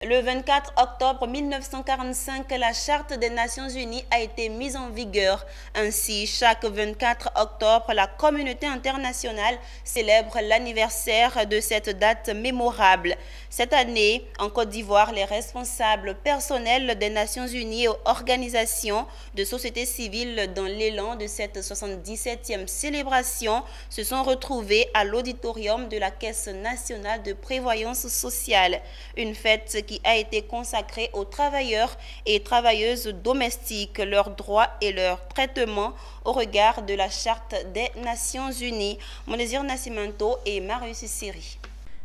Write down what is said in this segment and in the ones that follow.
Le 24 octobre 1945, la Charte des Nations Unies a été mise en vigueur. Ainsi, chaque 24 octobre, la communauté internationale célèbre l'anniversaire de cette date mémorable. Cette année, en Côte d'Ivoire, les responsables personnels des Nations Unies et organisations de société civile dans l'élan de cette 77e célébration se sont retrouvés à l'auditorium de la Caisse nationale de prévoyance sociale. Une fête qui a été consacrée aux travailleurs et travailleuses domestiques, leurs droits et leur traitement au regard de la Charte des Nations Unies. Monésir Nascimento et Marius Siri.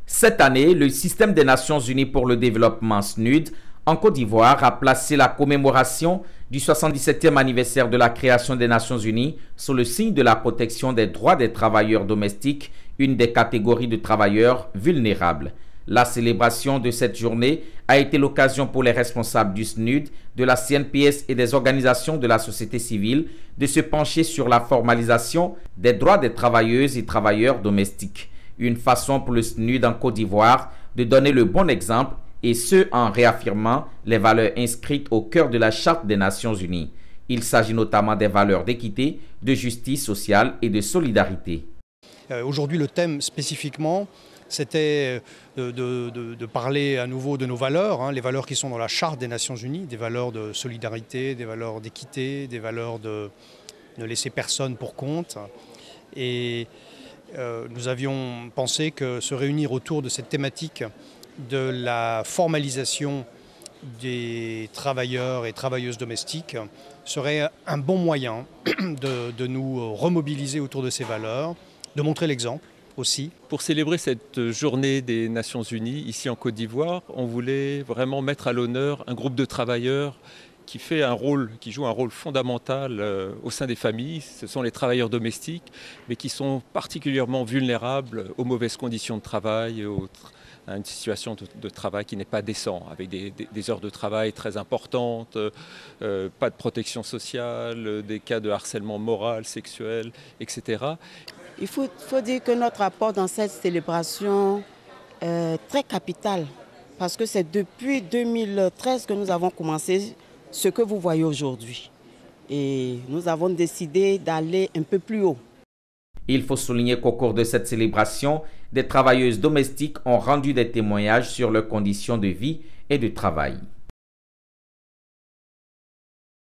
Cette année, le système des Nations Unies pour le développement SNUD en Côte d'Ivoire a placé la commémoration du 77e anniversaire de la création des Nations Unies sous le signe de la protection des droits des travailleurs domestiques, une des catégories de travailleurs vulnérables. La célébration de cette journée a été l'occasion pour les responsables du SNUD, de la CNPS et des organisations de la société civile de se pencher sur la formalisation des droits des travailleuses et travailleurs domestiques. Une façon pour le SNUD en Côte d'Ivoire de donner le bon exemple, et ce en réaffirmant les valeurs inscrites au cœur de la Charte des Nations Unies. Il s'agit notamment des valeurs d'équité, de justice sociale et de solidarité. Aujourd'hui, le thème spécifiquement, c'était de parler à nouveau de nos valeurs, les valeurs qui sont dans la Charte des Nations Unies, des valeurs de solidarité, des valeurs d'équité, des valeurs de ne laisser personne pour compte. Et nous avions pensé que se réunir autour de cette thématique de la formalisation des travailleurs et travailleuses domestiques serait un bon moyen de nous remobiliser autour de ces valeurs, de montrer l'exemple aussi. Pour célébrer cette journée des Nations Unies ici en Côte d'Ivoire, on voulait vraiment mettre à l'honneur un groupe de travailleurs qui joue un rôle fondamental au sein des familles. Ce sont les travailleurs domestiques, mais qui sont particulièrement vulnérables aux mauvaises conditions de travail, à une situation de travail qui n'est pas décent, avec des heures de travail très importantes, pas de protection sociale, des cas de harcèlement moral, sexuel, etc. Il faut dire que notre apport dans cette célébration est très capital, parce que c'est depuis 2013 que nous avons commencé ce que vous voyez aujourd'hui. Et nous avons décidé d'aller un peu plus haut. Il faut souligner qu'au cours de cette célébration, des travailleuses domestiques ont rendu des témoignages sur leurs conditions de vie et de travail.